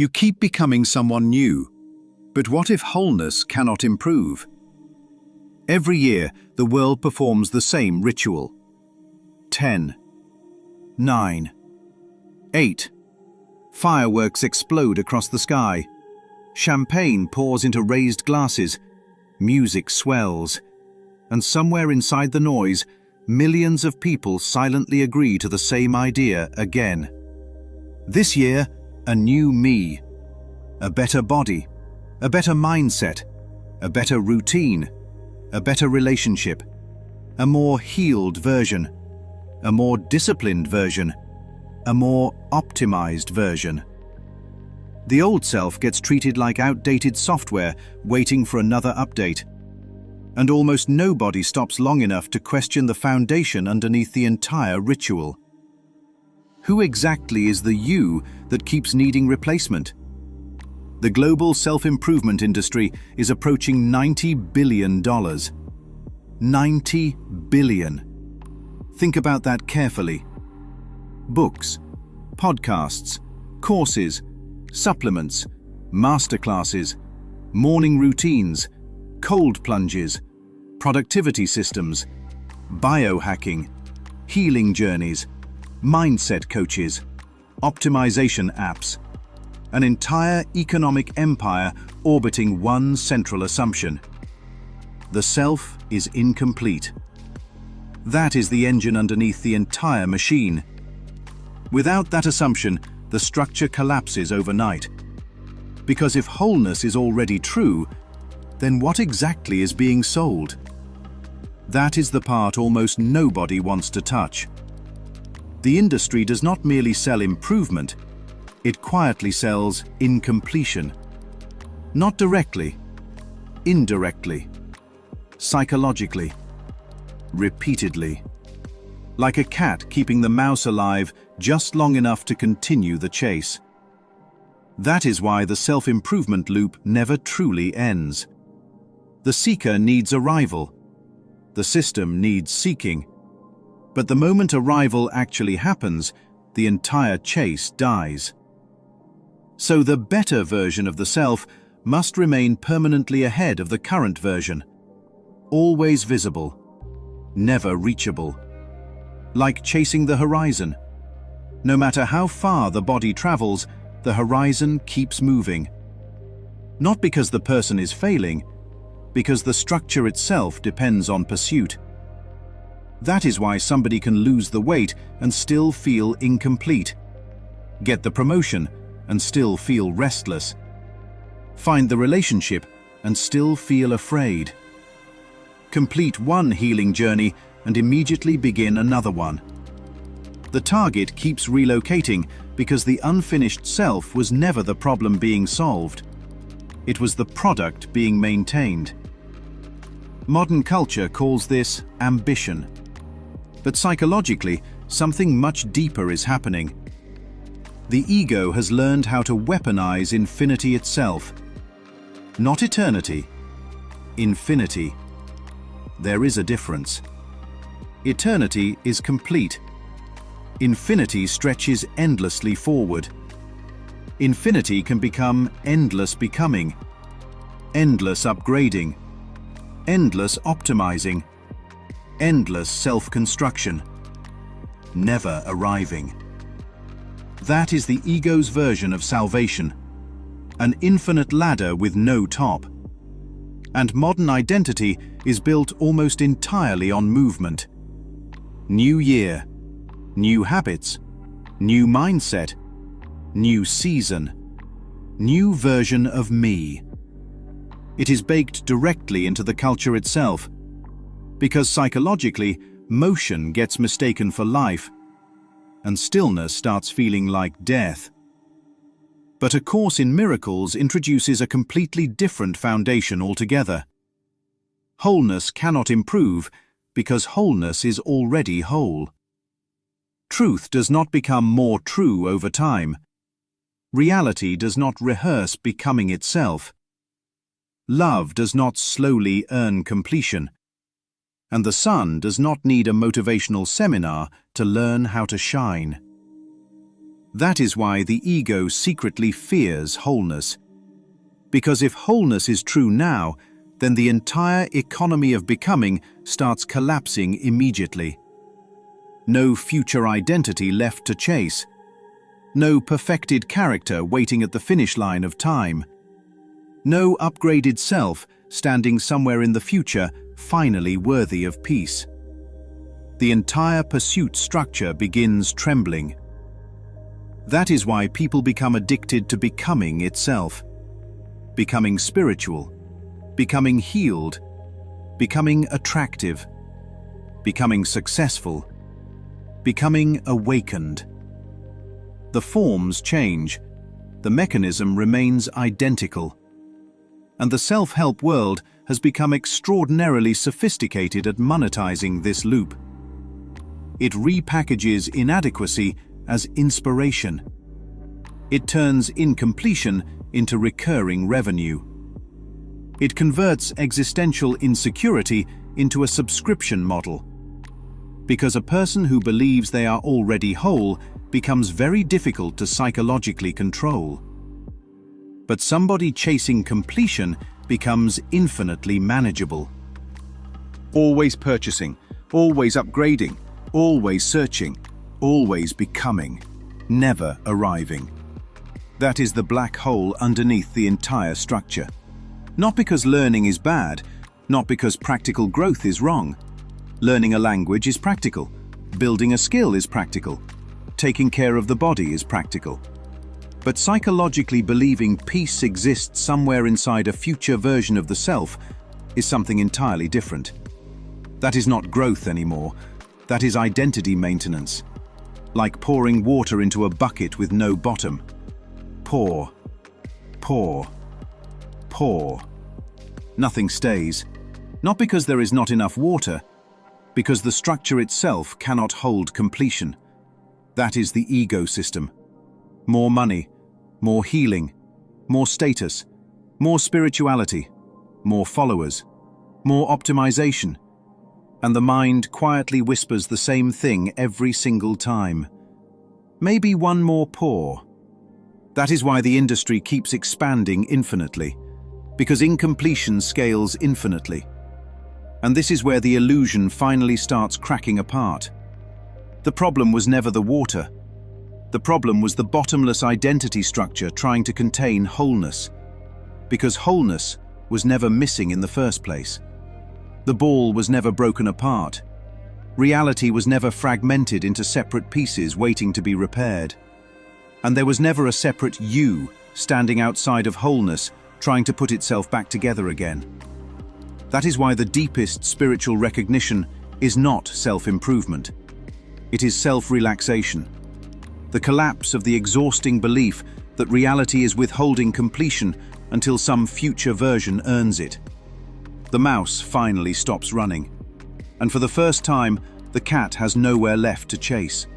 You keep becoming someone new. But what if wholeness cannot improve? Every year, the world performs the same ritual. 10, 9, 8. Fireworks explode across the sky. Champagne pours into raised glasses. Music swells. And somewhere inside the noise, millions of people silently agree to the same idea again. This year, a new me. A better body. A better mindset. A better routine. A better relationship. A more healed version. A more disciplined version. A more optimized version. The old self gets treated like outdated software waiting for another update. And almost nobody stops long enough to question the foundation underneath the entire ritual. Who exactly is the you that keeps needing replacement? The global self-improvement industry is approaching $90 billion. 90 billion. Think about that carefully. Books, podcasts, courses, supplements, masterclasses, morning routines, cold plunges, productivity systems, biohacking, healing journeys, mindset coaches, optimization apps, an entire economic empire orbiting one central assumption. The self is incomplete. That is the engine underneath the entire machine. Without that assumption, the structure collapses overnight. Because if wholeness is already true, then what exactly is being sold? That is the part almost nobody wants to touch. The industry does not merely sell improvement, it quietly sells incompletion. Not directly, indirectly, psychologically, repeatedly. Like a cat keeping the mouse alive just long enough to continue the chase. That is why the self-improvement loop never truly ends. The seeker needs arrival. The system needs seeking. But the moment arrival actually happens, the entire chase dies. So the better version of the self must remain permanently ahead of the current version. Always visible, never reachable. Like chasing the horizon. No matter how far the body travels, the horizon keeps moving. Not because the person is failing, because the structure itself depends on pursuit. That is why somebody can lose the weight and still feel incomplete. Get the promotion and still feel restless. Find the relationship and still feel afraid. Complete one healing journey and immediately begin another one. The target keeps relocating because the unfinished self was never the problem being solved. It was the product being maintained. Modern culture calls this ambition. But psychologically, something much deeper is happening. The ego has learned how to weaponize infinity itself. Not eternity, infinity. There is a difference. Eternity is complete. Infinity stretches endlessly forward. Infinity can become endless becoming, endless upgrading, endless optimizing, endless self-construction, never arriving. That is the ego's version of salvation, an infinite ladder with no top. And modern identity is built almost entirely on movement. New year, new habits, new mindset, new season, new version of me. It is baked directly into the culture itself, because psychologically, motion gets mistaken for life, and stillness starts feeling like death. But A Course in Miracles introduces a completely different foundation altogether. Wholeness cannot improve because wholeness is already whole. Truth does not become more true over time. Reality does not rehearse becoming itself. Love does not slowly earn completion. And the sun does not need a motivational seminar to learn how to shine. That is why the ego secretly fears wholeness. Because if wholeness is true now, then the entire economy of becoming starts collapsing immediately. No future identity left to chase. No perfected character waiting at the finish line of time. No upgraded self standing somewhere in the future, finally worthy of peace. The entire pursuit structure begins trembling. That is why people become addicted to becoming itself. Becoming spiritual, becoming healed, becoming attractive, becoming successful, becoming awakened. The forms change, the mechanism remains identical. And the self-help world has become extraordinarily sophisticated at monetizing this loop. It repackages inadequacy as inspiration. It turns incompletion into recurring revenue. It converts existential insecurity into a subscription model. Because a person who believes they are already whole becomes very difficult to psychologically control. But somebody chasing completion becomes infinitely manageable. Always purchasing, always upgrading, always searching, always becoming, never arriving. That is the black hole underneath the entire structure. Not because learning is bad, not because practical growth is wrong. Learning a language is practical. Building a skill is practical. Taking care of the body is practical. But psychologically believing peace exists somewhere inside a future version of the self is something entirely different. That is not growth anymore. That is identity maintenance. Like pouring water into a bucket with no bottom. Pour, pour, pour. Nothing stays. Not because there is not enough water, because the structure itself cannot hold completion. That is the ego system. More money, more healing, more status, more spirituality, more followers, more optimization. And the mind quietly whispers the same thing every single time. Maybe one more pour. That is why the industry keeps expanding infinitely, because incompletion scales infinitely. And this is where the illusion finally starts cracking apart. The problem was never the water. The problem was the bottomless identity structure trying to contain wholeness. Because wholeness was never missing in the first place. The ball was never broken apart. Reality was never fragmented into separate pieces waiting to be repaired. And there was never a separate you standing outside of wholeness trying to put itself back together again. That is why the deepest spiritual recognition is not self-improvement. It is self-relaxation. The collapse of the exhausting belief that reality is withholding completion until some future version earns it. The mouse finally stops running. And for the first time, the cat has nowhere left to chase.